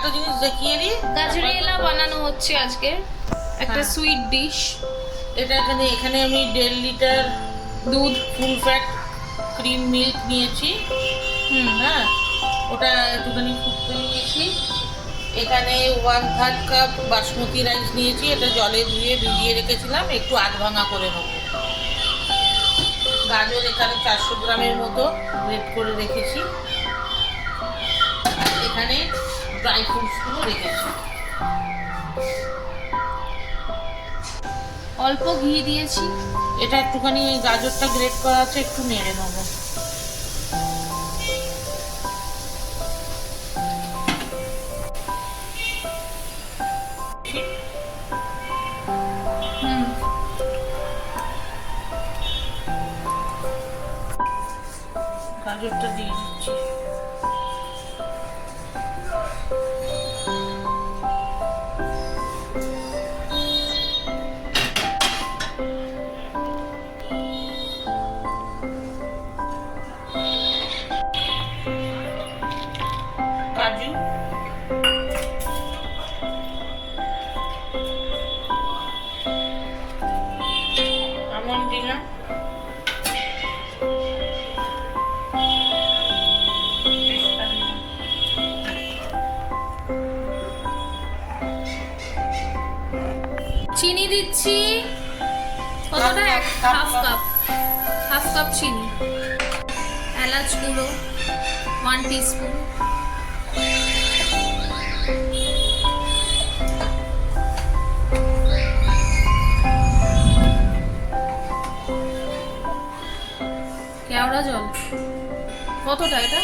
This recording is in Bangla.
একটা জিনিস দেখিয়ে দিই। গাজরেলা বানানো হচ্ছে আজকে একটা সুইট ডিশ। এটা এখানে আমি 1.5 লিটার দুধ ফুল ফ্যাট ক্রিম মিল্ক নিয়েছি। হ্যাঁ, ওটা একটুখানি ফুটতে নিয়েছি। এখানে 1/3 কাপ বাসমতি রাইস নিয়েছি, এটা জলে ধুয়ে ভিজিয়ে রেখেছিলাম, একটু আধ ভাঙা করে নেবো। গাজর এখানে 400 গ্রামের মতো গ্রেট করে রেখেছি। আর এখানে ড্রাই ফ্রুটসগুলো রেখেছি। অল্প ঘি দিয়েছি। এটা একটুখানি গাজরটা গ্রেট করা আছে, একটু নেড়ে নেবো। গাজরটা দিয়ে দিচ্ছি। কাজু, আমন্ড দিলাম, চিনি দিচ্ছি কতটা, হাফ কাপ চিনি। এলাচ গুঁড়ো 1 টিস্পুন। কেওড়া জল কতটা, এটা